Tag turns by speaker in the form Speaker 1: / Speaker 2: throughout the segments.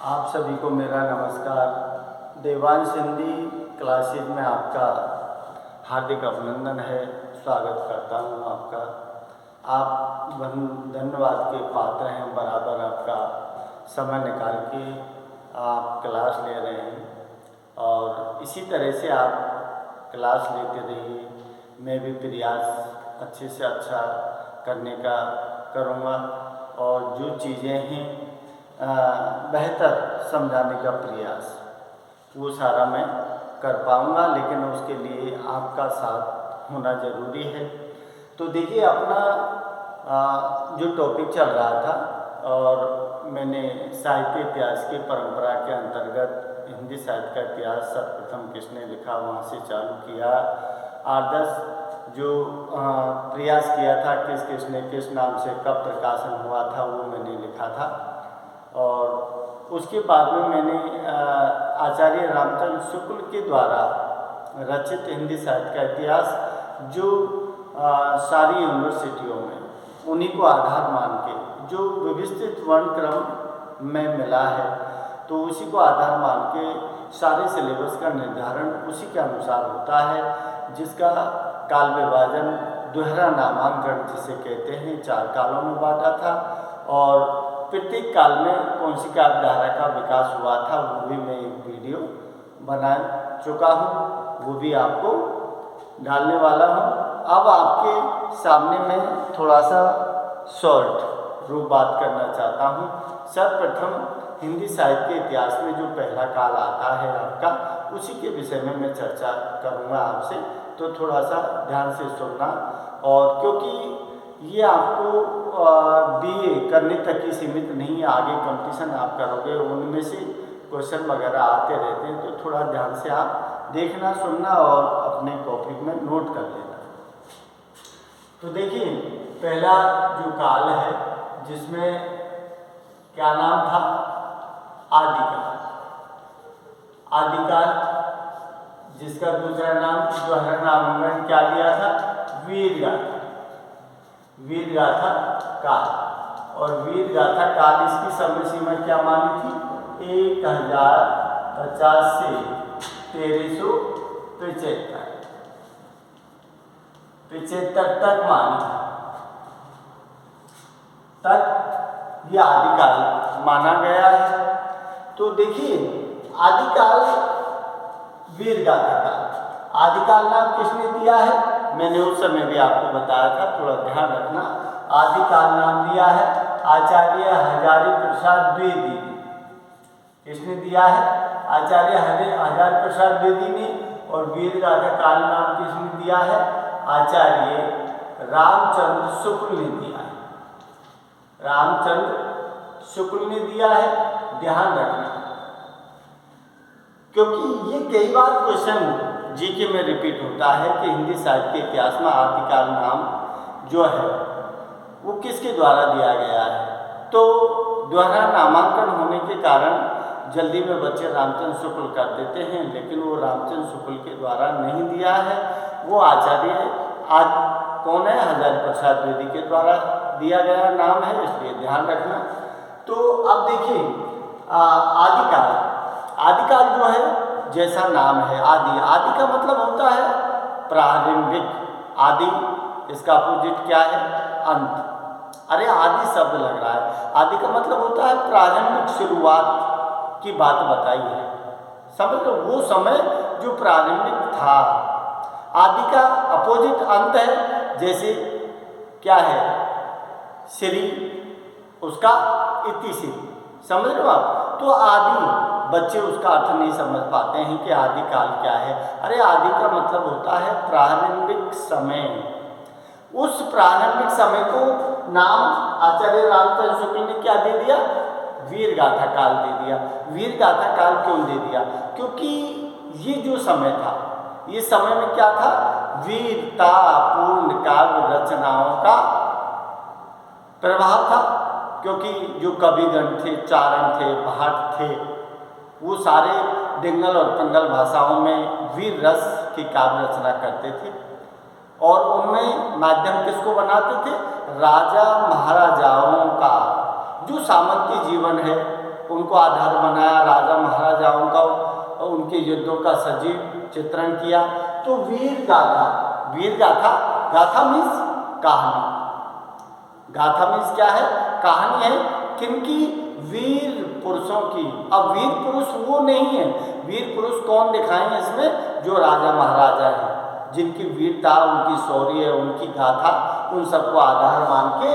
Speaker 1: आप सभी को मेरा नमस्कार। देवांश हिंदी क्लासेज में आपका हार्दिक अभिनंदन है, स्वागत करता हूं आपका। आप धन्यवाद के पात्र हैं, बराबर आपका समय निकाल के आप क्लास ले रहे हैं और इसी तरह से आप क्लास लेते रहिए। मैं भी प्रयास अच्छे से अच्छा करने का करूँगा और जो चीज़ें हैं बेहतर समझाने का प्रयास वो सारा मैं कर पाऊँगा, लेकिन उसके लिए आपका साथ होना ज़रूरी है। तो देखिए, अपना जो टॉपिक चल रहा था और मैंने साहित्य इतिहास की परंपरा के अंतर्गत हिंदी साहित्य का इतिहास सर्वप्रथम किसने लिखा वहाँ से चालू किया। आदर्श जो प्रयास किया था किसने किस नाम से कब प्रकाशन हुआ था वो मैंने लिखा था। और उसके बाद में मैंने आचार्य रामचंद्र शुक्ल के द्वारा रचित हिंदी साहित्य का इतिहास जो सारी यूनिवर्सिटियों में उन्हीं को आधार मान के जो व्यवस्थित वर्णक्रम में मिला है, तो उसी को आधार मान के सारे सिलेबस का निर्धारण उसी के अनुसार होता है, जिसका काल विभाजन दोहरा नामांकन जिसे कहते हैं 4 कालों में बांटा था और प्रत्येक काल में कौन सी काव्यधारा का विकास हुआ था वो भी मैं एक वीडियो बना चुका हूँ, वो भी आपको डालने वाला हूँ। अब आपके सामने मैं थोड़ा सा शॉर्ट रूप बात करना चाहता हूँ। सर्वप्रथम हिंदी साहित्य के इतिहास में जो पहला काल आता है आपका, उसी के विषय में मैं चर्चा करूँगा आपसे, तो थोड़ा सा ध्यान से सुनना। और क्योंकि ये आपको बीए करने तक ही सीमित नहीं, आगे कंपटीशन आप करोगे उनमें से क्वेश्चन वगैरह आते रहते हैं, तो थोड़ा ध्यान से आप देखना सुनना और अपने कॉपी में नोट कर लेना। तो देखिए, पहला जो काल है जिसमें क्या नाम था, आदिकाल। आदिकाल जिसका दूसरा नाम जो है नाम में क्या दिया था, वीरगाथा। वीरगाथा काल। और वीरगाथा काल इसकी समय सीमा क्या मानी थी, 1050 से 1375 तक मानी तक ये आदिकाल माना गया है। तो देखिए, आदिकाल वीरगाथा काल, आदिकाल नाम किसने दिया है, मैंने उस समय भी आपको बताया था, थोड़ा ध्यान रखना। आदिकाल नाम दिया है आचार्य हजारी प्रसाद द्विवेदी ने। किसने दिया है, आचार्य हजारी प्रसाद द्विवेदी ने। और वीरगाथा काल नाम किसने दिया है, आचार्य रामचंद्र शुक्ल ने दिया है। रामचंद्र शुक्ल ने दिया है, ध्यान रखना, क्योंकि ये कई बार क्वेश्चन जीके में रिपीट होता है कि हिंदी साहित्य के इतिहास में आदिकाल नाम जो है वो किसके द्वारा दिया गया है। तो दोहरा नामांकन होने के कारण जल्दी में बच्चे रामचंद्र शुक्ल कर देते हैं, लेकिन वो रामचंद्र शुक्ल के द्वारा नहीं दिया है, वो आचार्य कौन है, हजारी प्रसाद द्विवेदी के द्वारा दिया गया नाम है, इसलिए ध्यान रखना। तो अब देखिए, आदिकाल, आदिकाल जो है जैसा नाम है आदि, आदि का मतलब होता है प्रारंभिक, आदि इसका अपोजिट क्या है, अंत। अरे आदि शब्द लग रहा है, आदि का मतलब होता है प्रारंभिक, शुरुआत की बात बताई है, समझ लो, वो समय जो प्रारंभिक था। आदि का अपोजिट अंत है, जैसे क्या है, श्री, उसका इति श्री, समझ लो आप। तो आदि, बच्चे उसका अर्थ नहीं समझ पाते हैं कि आदिकाल क्या है। अरे आदि का मतलब होता है प्रारंभिक समय। उस प्रारंभिक समय को नाम आचार्य रामचंद्र शुक्ल ने क्या दे दिया, वीरगाथा काल दे दिया। वीरगाथा काल क्यों दे दिया, क्योंकि ये जो समय था, ये समय में क्या था, वीरता पूर्ण काव्य रचनाओं का प्रभाव था। क्योंकि जो कविगण थे, चारण थे, भाट थे, वो सारे डिंगल और पंगल भाषाओं में वीर रस की काव्य रचना करते थे और उनमें माध्यम किसको बनाते थे, राजा महाराजाओं का जो सामंती जीवन है उनको आधार बनाया, राजा महाराजाओं का उनके युद्धों का सजीव चित्रण किया। तो वीर गाथा, वीर गाथा, गाथा मीन्स कहानी, गाथा मीन्स क्या है, कहानी है किनकी, वीर पुरुषों की। अब वीर पुरुष वो नहीं है, वीर पुरुष कौन दिखाएंगे इसमें, जो राजा महाराजा हैं, जिनकी वीरता, उनकी शौर्य, उनकी गाथा, उन सबको आधार मान के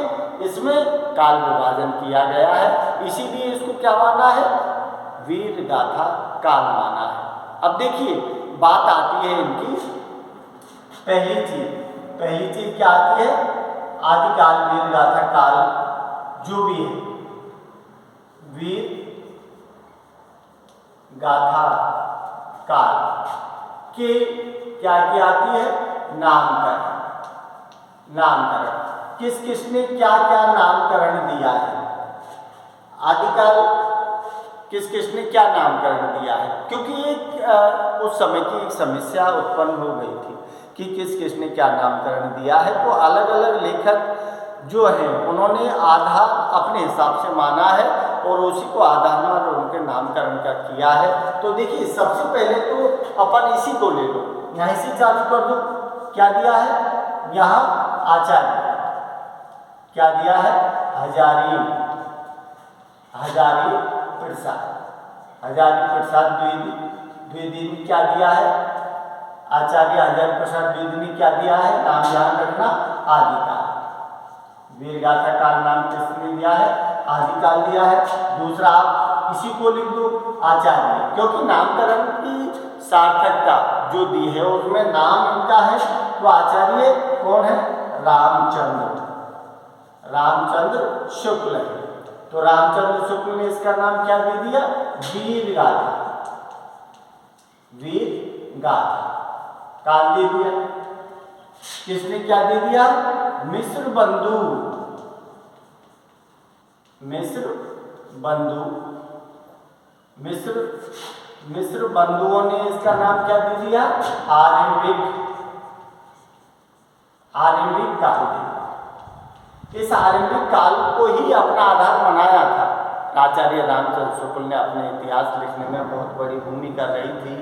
Speaker 1: इसमें काल विभाजन किया गया है। इसीलिए इसको क्या माना है, वीर गाथा काल माना है। अब देखिए बात आती है इनकी पहली चीज क्या आती है, आदिकाल, वीर गाथा काल जो भी है, वीर गाथा काल के क्या आती है, नामकरण। नामकरण किस किसने क्या क्या नामकरण दिया है, आदिकाल किस किसने क्या नामकरण दिया है, क्योंकि एक उस समय की एक समस्या उत्पन्न हो गई थी कि किस किसने क्या नामकरण दिया है। तो अलग अलग लेखक जो हैं उन्होंने आधार अपने हिसाब से माना है और उसी को आधार मान उनके नामकरण का किया है। तो देखिए सबसे पहले तो अपन इसी को ले लो, यहाँ से चालू कर दो। क्या दिया है यहाँ, आचार्य, क्या दिया है, हजारी, हजारी प्रसाद, हजारी प्रसाद द्विवेदी ने क्या दिया है, आचार्य हजारी प्रसाद द्विवेदी ने क्या दिया है, नाम ध्यान रखना, आदिकाल। वीर गाथा काल नाम किसने दिया है, आदिकाल दिया है। दूसरा आप इसी को लिख दो, आचार्य, क्योंकि नामकरण की सार्थकता जो दी है उसमें नाम इनका है। तो आचार्य कौन है, रामचंद्र, रामचंद्र शुक्ल है। तो रामचंद्र शुक्ल ने इसका नाम क्या दे दिया, वीर गाथा, वीर गाथा काल दे दिया। किसने क्या दे दिया, मिश्र बंधु, मिश्र बंधु, मिश्र बंधुओं ने इसका नाम क्या दे दिया, आरंभिक, आरंभिक काल दे दिया। इस आरंभिक काल को ही अपना आधार बनाया था। आचार्य रामचंद्र शुक्ल ने अपने इतिहास लिखने में बहुत बड़ी भूमिका रही थी।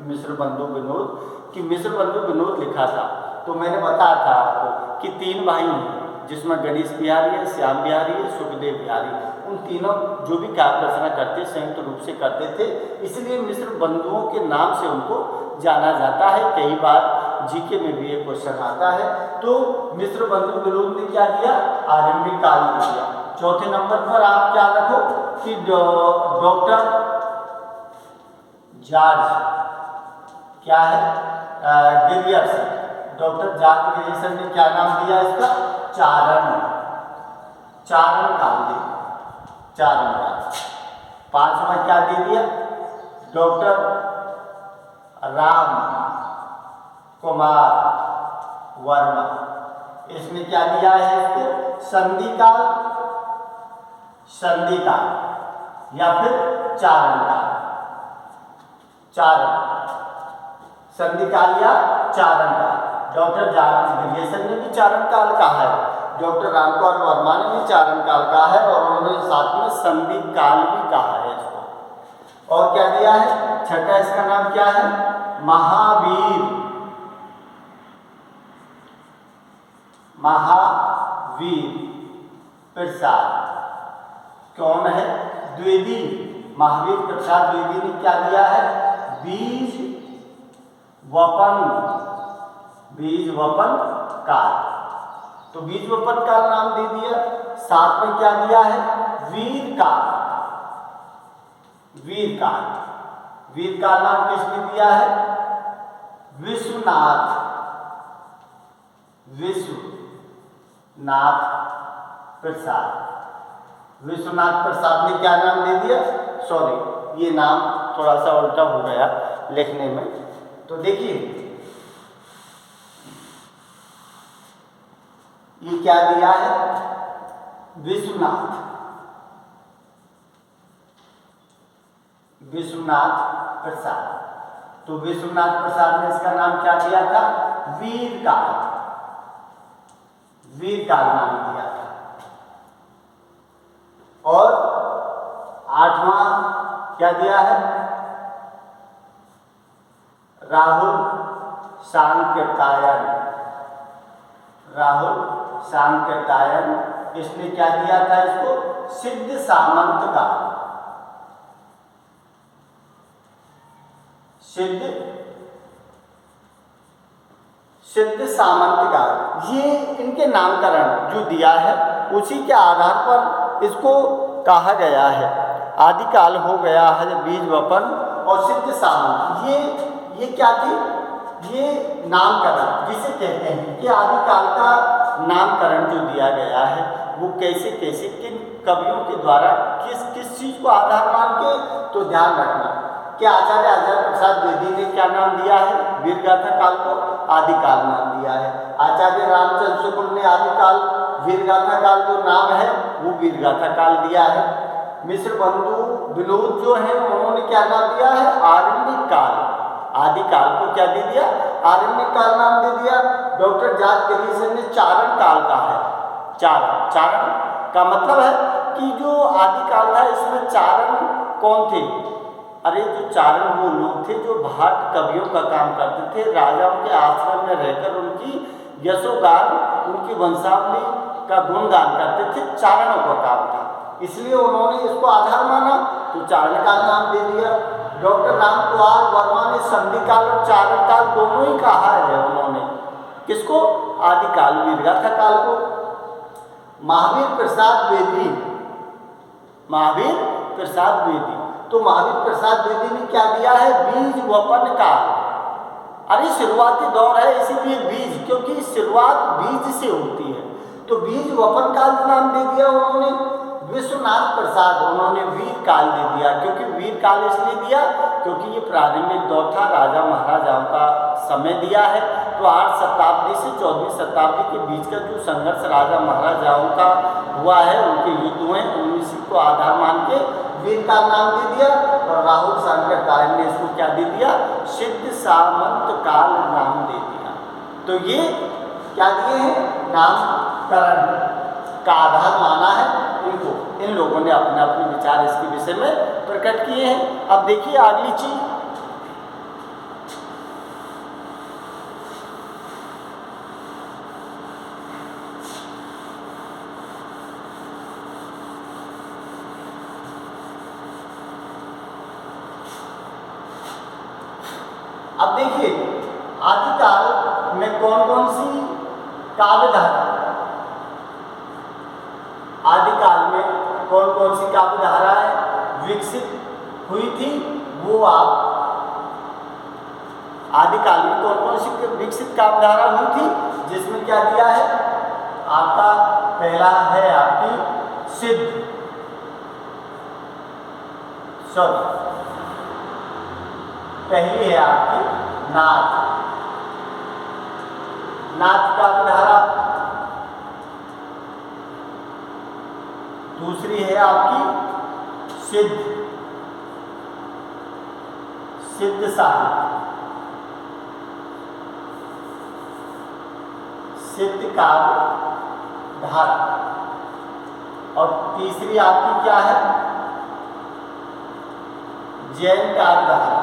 Speaker 1: मिश्र बंधु विनोद कि मिश्र बंधु विनोद लिखा था। तो मैंने बताया था आपको कि 3 भाई हैं, जिसमें गणेश बिहारी है, श्याम बिहारी है, सुखदेव बिहारी। उन तीनों जो भी काव्य रचना करते संयुक्त रूप से करते थे, इसलिए मिश्र बंधुओं के नाम से उनको जाना जाता है। कई बार जीके में भी ये क्वेश्चन आता है। तो मिश्र बंधु विनोद ने क्या दिया, आरंभिक काल दिया। चौथे नंबर पर आप क्या रखो कि डॉक्टर जॉर्ज क्या है, गिरियर्सन, डॉक्टर जॉर्ज गिरियर्सन ने क्या नाम दिया इसका, चारण, चारण काल दे, चारण काल। 5वां क्या दे दिया, डॉक्टर राम कुमार वर्मा, इसने क्या दिया है इसको, संधि काल, संधि काल या फिर चारण काल, चारण, संधि काल या चारण काल। डॉक्टर जॉर्ज गिरियर्सन ने भी चारण काल कहा है, डॉक्टर रामकुमार वर्मा ने भी चारण काल कहा है और उन्होंने साथ में संधि काल भी कहा है इसको। और क्या दिया है, छठा इसका नाम क्या है, महावीर, महावीर प्रसाद कौन है, द्विवेदी, महावीर प्रसाद द्विवेदी ने क्या दिया है, बीज वपन, बीज वपन काल। तो बीज वपन काल नाम दे दिया। साथ में क्या दिया है, वीर काल, वीर काल, वीर काल नाम किसने दिया है, विश्वनाथ, विश्वनाथ प्रसाद, विश्वनाथ प्रसाद ने क्या नाम दे दिया, सॉरी ये नाम थोड़ा सा उल्टा हो गया लिखने में। तो देखिए ये क्या दिया है, विश्वनाथ, विश्वनाथ प्रसाद। तो विश्वनाथ प्रसाद ने इसका नाम क्या दिया था, वीर काल, वीर काल नाम दिया था। और 8वां क्या दिया है? राहुल सांकृत्यायन। राहुल सांकृत्यायन, इसने क्या दिया था इसको? सिद्ध सामंत का। सिद्ध सामंत का ये इनके नामकरण जो दिया है उसी के आधार पर इसको कहा गया है। आदिकाल हो गया है बीज वपन और सिद्ध सामंत, ये क्या थी? ये नामकरण जिसे कहते हैं कि आदिकाल का नामकरण जो दिया गया है वो कैसे कैसे किन कवियों के द्वारा किस चीज़ को आधार मान के, तो ध्यान रखना कि आचार्य आचार्य प्रसाद द्विवेदी ने क्या नाम दिया है? वीरगाथा काल को आदिकाल नाम दिया है। आचार्य रामचंद्र शुक्ल ने आदिकाल वीरगाथा काल जो नाम है वो वीरगाथा काल दिया है। मिश्र बंधु विनोद जो है उन्होंने क्या नाम दिया है? आरण्यक काल। आदिकाल को क्या दे दिया? आरण्यक काल नाम दे दिया। डॉक्टर जॉर्ज गैरिसन ने चारण काल का है। चारण का मतलब है कि जो आदिकाल था इसमें चारण कौन थे? अरे जो चारण वो लोग थे जो भाट कवियों का काम करते थे, राजाओं के आश्रम में रहकर उनकी यशोगान, उनकी वंशावली का गुणगान करते थे। चारणों का काम था, इसलिए उन्होंने इसको आधार माना तो चारण काल नाम दे दिया। डॉक्टर रामकुमार वर्मा ने संधि काल और चारण काल दोनों ही कहा है उन्होंने। किसको? आदिकाल वीरगाथा काल को। महावीर प्रसाद द्विवेदी, तो महावीर प्रसाद द्विवेदी ने क्या दिया है? बीज वपन काल। अरे शुरुआती दौर है इसीलिए बीज, क्योंकि शुरुआत बीज से होती है तो बीज वपन काल नाम दे दिया उन्होंने। विश्वनाथ प्रसाद उन्होंने वीर काल दे दिया, क्योंकि वीर काल इसलिए दिया क्योंकि ये प्रारंभिक दौर था, राजा महाराजाओं का समय दिया है। तो 8 शताब्दी से 14वीं शताब्दी के बीच का जो संघर्ष राजा महाराजाओं का हुआ है, उनके युद्ध हुए, उन्हीं को आधार मान के वीर काल नाम दे दिया। और राहुल सांकृत्यायन ने इसको क्या दे दिया? सिद्ध सामंत काल नाम दे दिया। तो ये क्या दिए हैं? नामकरण का आधार माना है इनको। इन लोगों ने अपने अपने विचार इसके विषय में प्रकट किए हैं। अब देखिए अगली चीज, अब देखिए आदिकाल में कौन कौन सी काव्य धारा, आदिकाल में कौन कौन सी काव्य धाराएं विकसित हुई थी वो आप, आदिकाल में कौन कौन सी विकसित काव्य धारा हुई थी, जिसमें क्या दिया है आपका? पहला है आपकी सिद्ध, पहली है आपकी नाथ काव्य धारा। दूसरी है आपकी सिद्ध साहित्य, सिद्ध काव्य धारा। और तीसरी आपकी क्या है? जैन काव्य धारा।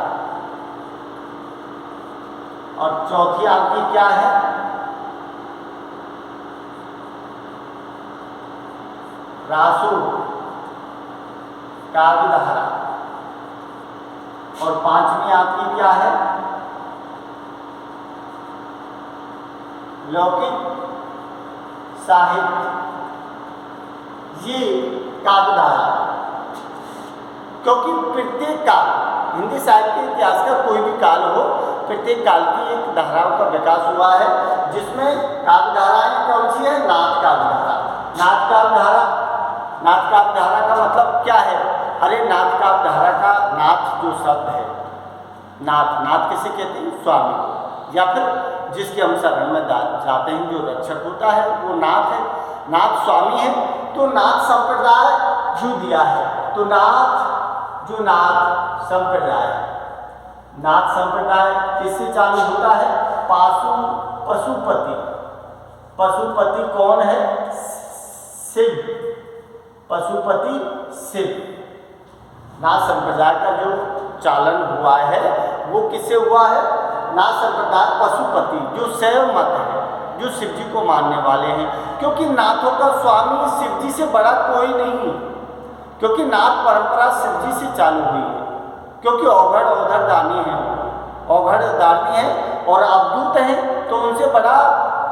Speaker 1: और चौथी आपकी क्या है? रासो काव्य धारा। और पांचवी आपकी क्या है? लौकिक साहित्य। ये काव्य धारा, क्योंकि प्रत्येक काल, हिंदी साहित्य के इतिहास का कोई भी काल हो, प्रत्येक काल की एक धाराओं का विकास हुआ है, जिसमें काव्य धाराएं कौन सी है? नाथ काव्य धारा। नाथ काव्य धारा, नाथ काव्य धारा का मतलब क्या है? अरे नाथ काव्य धारा का नाथ जो शब्द है, नाथ किसे कहते हैं? स्वामी, या फिर जिसके हम शरण में जाते हैं, जो रक्षक होता है वो नाथ है, नाथ स्वामी है। तो नाथ संप्रदाय जो दिया है, तो नाथ संप्रदाय किससे चालू होता है? पशुपति कौन है? शिव, पशुपति शिव। नाथ संप्रदाय का जो चालन हुआ है वो किससे हुआ है? नाथ संप्रदाय पशुपति जो शैव मत है, जो शिव जी को मानने वाले हैं, क्योंकि नाथों का स्वामी शिव जी से बड़ा कोई नहीं, क्योंकि नाथ परंपरा शिव जी से चालू हुई है, क्योंकि अवघड़ अवधर दानी है, अवघड़ दानी है और अवधूत है, तो उनसे बड़ा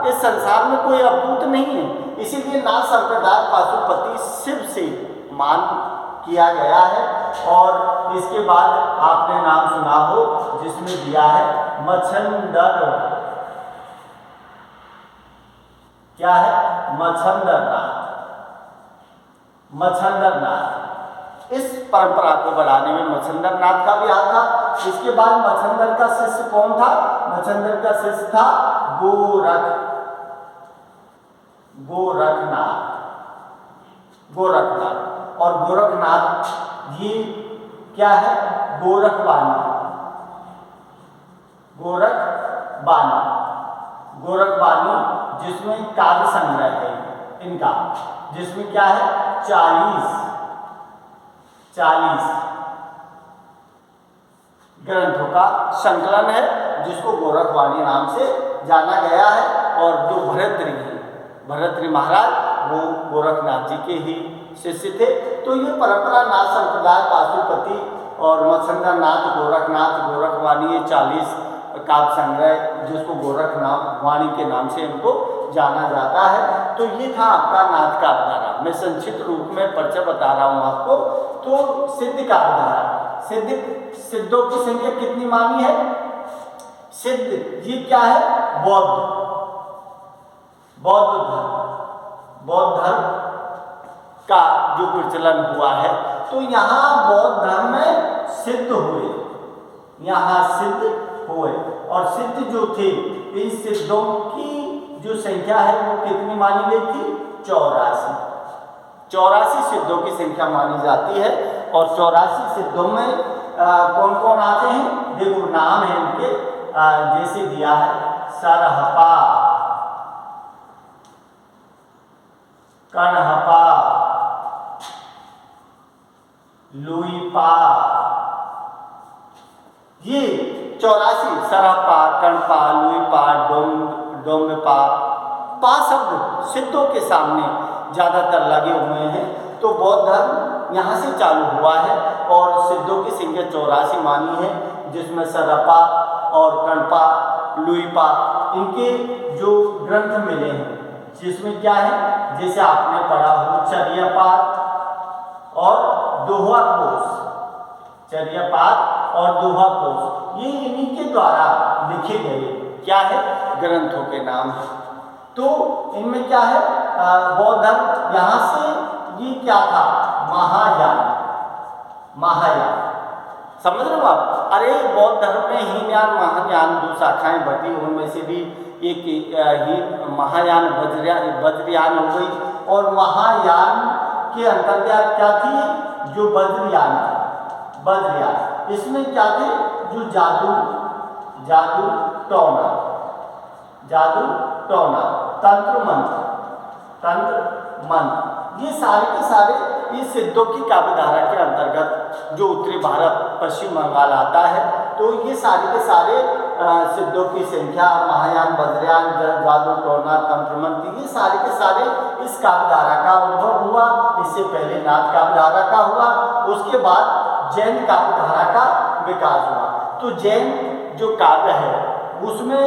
Speaker 1: इस संसार में कोई अवधूत नहीं है। इसीलिए नाथ संप्रदाय पशुपति शिव से मान किया गया है। और इसके बाद आपने नाम सुना हो जिसमें दिया है मच्छंदर। क्या है? मच्छंदरनाथ। मच्छंदरनाथ, इस परंपरा को बढ़ाने में मच्छंदरनाथ का भी हाथ था। इसके बाद मच्छंदर का शिष्य कौन था? मच्छंदर का शिष्य था गोरखनाथ। और गोरखनाथ ये क्या है? गोरखबानी जिसमें काव्य संग्रह है इनका, जिसमें क्या है? 40 ग्रंथों का संकलन है, जिसको गोरखवाणी नाम से जाना गया है। और जो भरतरी महाराज वो गोरखनाथ जी के ही शिष्य थे। तो ये परंपरा नाथ संप्रदाय पाशुपति और मत्स्येंद्रनाथ, गोरखवाणी, ये 40 काव्य संग्रह जिसको गोरखनाथ वाणी के नाम से इनको जाना जाता है। तो ये था आपका नाथ काव्य धारा। मैं संक्षिप्त रूप में परिचय बता रहा हूँ आपको। तो सिद्ध काव्य धारा, सिद्धों की संख्या कितनी मानी है? सिद्ध ये क्या है? बौद्ध धर्म का जो प्रचलन हुआ है। तो यहाँ बौद्ध धर्म में सिद्ध हुए, और सिद्ध जो थे, इन सिद्धों की जो संख्या है वो कितनी मानी गई थी? 84 सिद्धों की संख्या मानी जाती है। और 84 सिद्धों में कौन कौन आते हैं? देखो नाम है इनके, जैसे दिया है सरहपा, कणहपा, लुईपा, ये 84 सरहपा, कणपा, लुईपा, डोंगपा, पा शब्द सिद्धों के सामने ज्यादातर लगे हुए हैं। तो बौद्ध धर्म यहाँ से चालू हुआ है और सिद्धों की संख्या 84 मानी है, जिसमें सरहपा और कणपा, लुईपा इनके जो ग्रंथ मिले हैं, जिसमें क्या है? जैसे आपने पढ़ा हो चर्यापात और दोहा कोश, ये इन्हीं के द्वारा लिखे गए क्या है? ग्रंथों के नाम है। तो इनमें क्या है? बौद्ध धर्म यहाँ से ये क्या था? महायान, समझ रहे हो आप? अरे बौद्ध धर्म में हीनयान महायान 2 शाखाएं बटी, उनमें से भी एक ही महायान वज्रयान हो गई। और महायान के अंतर्गत क्या थी? जो वज्रयान, इसमें क्या थे? जो जादू टोना, तंत्र मंत्र, ये सारे के सारे इस सिद्धों की काव्य धारा के अंतर्गत जो उत्तरी भारत पश्चिम बंगाल आता है। तो ये सारे के सारे सिद्धों की संख्या, महायान, वज्रयान, जादू टोना, तंत्र मंत्र, ये सारे के सारे इस काव्य धारा का उद्भव हुआ। इससे पहले नाथ काव्य धारा का हुआ, उसके बाद जैन काव्य धारा का विकास हुआ। तो जैन जो काव्य है उसमें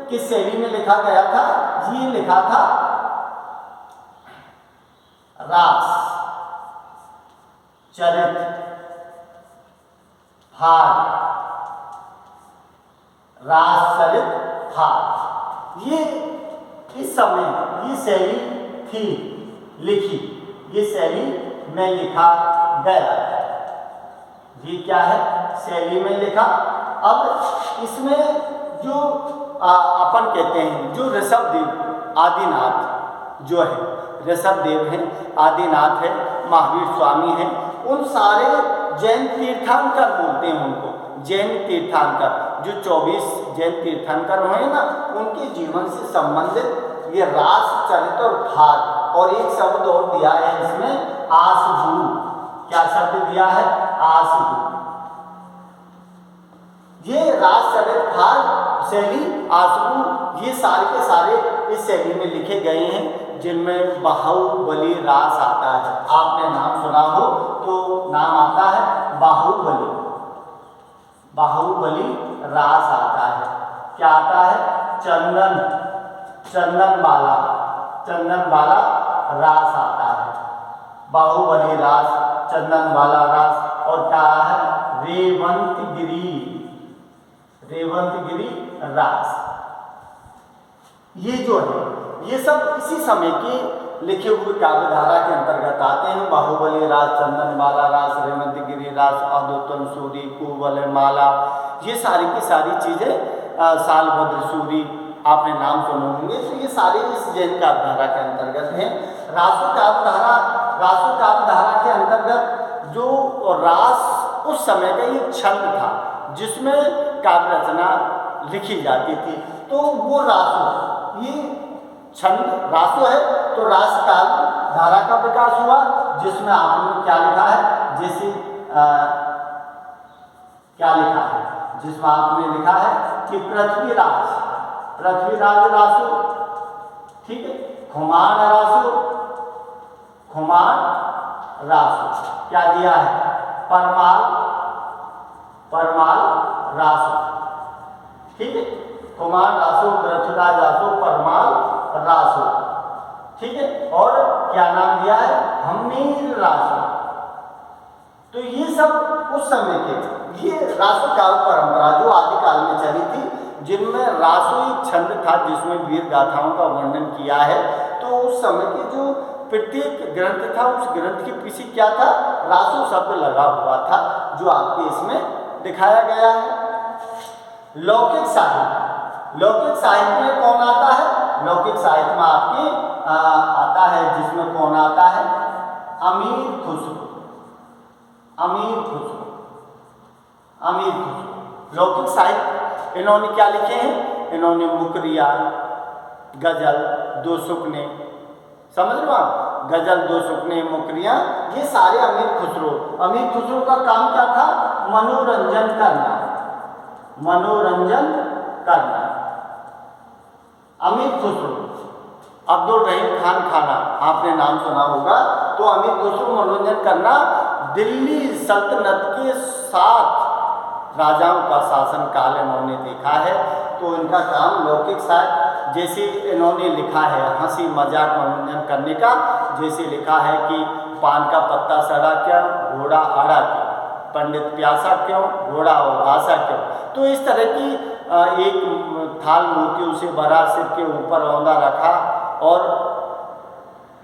Speaker 1: किस शैली में लिखा गया था? ये लिखा था रास, चरित, भाग, ये इस समय ये शैली थी लिखी, ये शैली में लिखा गया। ये क्या है? शैली में लिखा। अब इसमें जो अपन कहते हैं, जो ऋषभदेव आदिनाथ जो है, ऋषभदेव हैं, आदिनाथ है, महावीर स्वामी हैं, उन सारे जैन तीर्थंकर बोलते हैं उनको, जैन तीर्थंकर। जो 24 जैन तीर्थंकर हुए ना, उनके जीवन से संबंधित ये रास, चरित और भाग, और एक शब्द और दिया है इसमें, आसभू। क्या शब्द दिया है? आसभू। रास चरित खार शैली आशु, ये सारे के सारे इस शैली में लिखे गए हैं, जिनमें बाहुबली रास आता है। आपने नाम सुना हो तो नाम आता है बाहुबली, बाहुबली रास आता है। क्या आता है? चंदन, चंदनबाला, चंदनबाला रास आता है, बाहुबली रास, चंदनबाला रास। और क्या है? रेवंतगिरी, रेवंतगिरी रास। ये जो है ये सब इसी समय के लिखे हुए काव्य धारा के अंतर्गत आते हैं। बाहुबली रास, चंदनबाला रास, रेवंतगिरी रास, अदोत्तम सूरी, कुवलय माला, ये सारी की सारी चीज़ें, सालभद्र सूरी, आपने नाम सुने होंगे। तो ये सारे इस जैन काव्य धारा के अंतर्गत हैं। रासो काव्य धारा, रासो काव्य धारा के अंतर्गत जो रास उस समय का ये छंद था जिसमें काव्य रचना लिखी जाती थी, तो वो रासो, ये छंद रासो है। तो रास काव्य धारा का विकास हुआ, जिसमें आपने क्या लिखा है? जैसे क्या लिखा है? जिसमें आपने लिखा है कि पृथ्वीराज, पृथ्वीराज रासो, ठीक है। खुमान रासो, खुमान रासो। क्या दिया है? परमाल, परमाल रासो, ठीक है। खुमान रासो, पृथ्वीराज रासो, परमाल रासो, ठीक है। और क्या नाम दिया है? हमीर रासो। तो ये सब उस समय के, ये रासो काव्य परंपरा जो आदिकाल में चली थी, जिनमें रासो एक छंद था जिसमें वीर गाथाओं का वर्णन किया है। तो उस समय के जो प्रत्येक ग्रंथ था, उस ग्रंथ के पीछे क्या था? रासो शब्द लगा हुआ था, जो आपके इसमें दिखाया गया है। लौकिक साहित्य, लौकिक साहित्य में कौन आता है? लौकिक साहित्य में आपके आता है, जिसमें कौन आता है? अमीर खुसरो, अमीर खुसरो, अमीर खुसरो। लौकिक साहित्य इन्होंने क्या लिखे हैं? इन्होंने मुकरिया, गजल, दो सुकने, समझ लो आप, गजल, दो सुकने, मुकरियाँ, ये सारे अमीर खुसरो। अमीर खुसरो का काम क्या था? मनोरंजन करना, मनोरंजन करना। अमीर खुसरो, अब्दुल रहीम खान खाना, आपने नाम सुना होगा। तो अमीर खुसरो मनोरंजन करना, दिल्ली सल्तनत के 7 राजाओं का शासन काल इन्होंने देखा है। तो इनका काम लौकिक साहित्य, जैसे इन्होंने लिखा है हंसी मजाक मनोरंजन करने का, जैसे लिखा है कि पान का पत्ता सड़ा क्यों, घोड़ा आड़ा क्यों, पंडित प्यासा क्यों, घोड़ा उदासा क्यों। तो इस तरह की एक थाल मोतियों से भरा, सिर के ऊपर औंधा रखा, और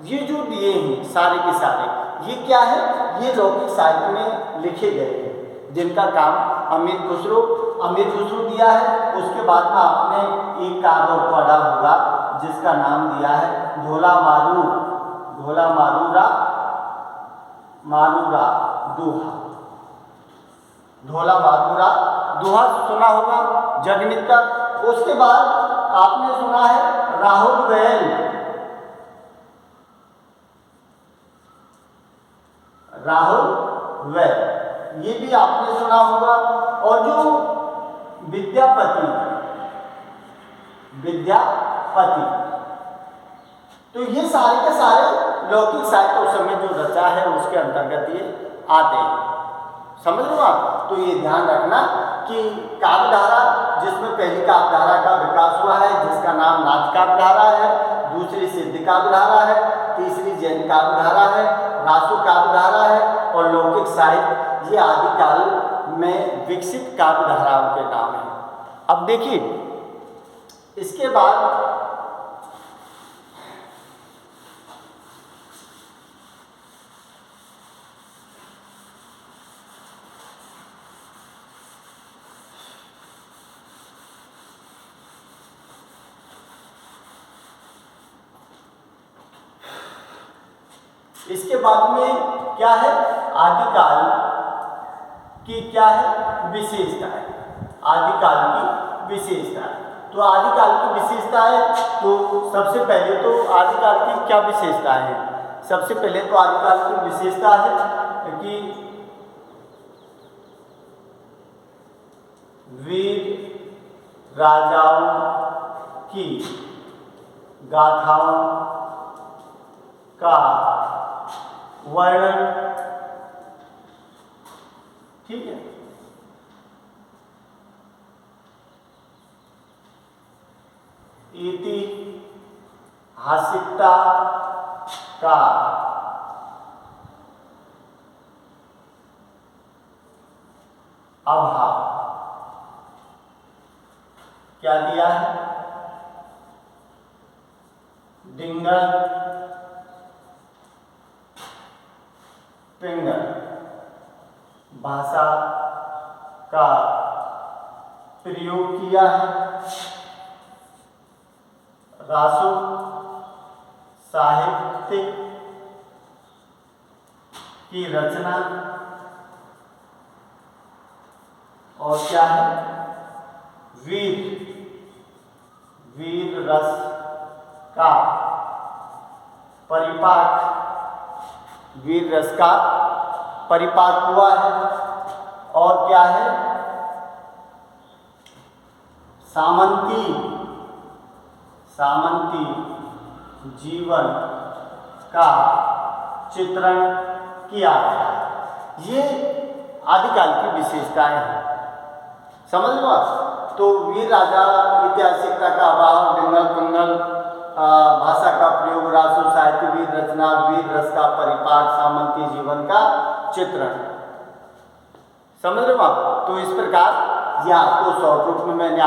Speaker 1: ये जो दिए हैं सारे के सारे, ये क्या है? ये लौकिक साहित्य में लिखे गए हैं, जिनका काम अमीर खुसरो, अमीर खुसरो दिया है। उसके बाद में आपने एक काव्य पढ़ा होगा जिसका नाम दिया है ढोला मारू, ढोला मारूरा, मारूरा दोहा, ढोला मारूरा दोहा सुना होगा, जगमित का। उसके बाद आपने सुना है राहुल बैल, राहुल वैल, ये भी आपने सुना होगा। और जो विद्यापति, विद्यापति, तो ये सारे के सारे लौकिक साहित्य उस समय जो रचा है उसके अंतर्गत ये आते हैं, समझ लो आप। तो ये ध्यान रखना कि काव्यधारा, जिसमें पहली काव्यधारा का विकास हुआ है जिसका नाम नाथ काव्यधारा है, दूसरी सिद्ध काव्यधारा है, तीसरी जैन काव्यधारा है, रासो काव्यधारा है, और लौकिक साहित्य, ये आदिकाल में विकसित काव्यधाराओं के नाम हैं। अब देखिए इसके बाद इसके बाद में क्या है? आदिकाल की क्या है? विशेषता है, आदिकाल की विशेषता है। तो आदिकाल की विशेषता है, तो सबसे पहले तो आदिकाल की क्या विशेषताएं हैं? सबसे पहले तो आदिकाल की विशेषता है कि वीर राजाओं की गाथाओं का वर्णन, ठीक है। ऐतिहासिकता का अभाव, क्या दिया है? डिंगल पिंगल भाषा का प्रयोग किया है। रासु साहित्य की रचना, और क्या है? वीर रस का परिपाक, वीर रस का परिपाक हुआ है। और क्या है? सामंती जीवन का चित्रण किया गया है। ये आदिकाल की विशेषताएं हैं, समझ लो आप। तो वीर राजा, ऐतिहासिकता का अभाव, डिंगल पिंगल भाषा का प्रयोग, रासु साहित्य, वीर रचना, वीर रस का परिपाक, सामंती जीवन का चित्रण, समझ रहे हो आप। तो इस प्रकार यह आपको शॉर्ट रूप में मैंने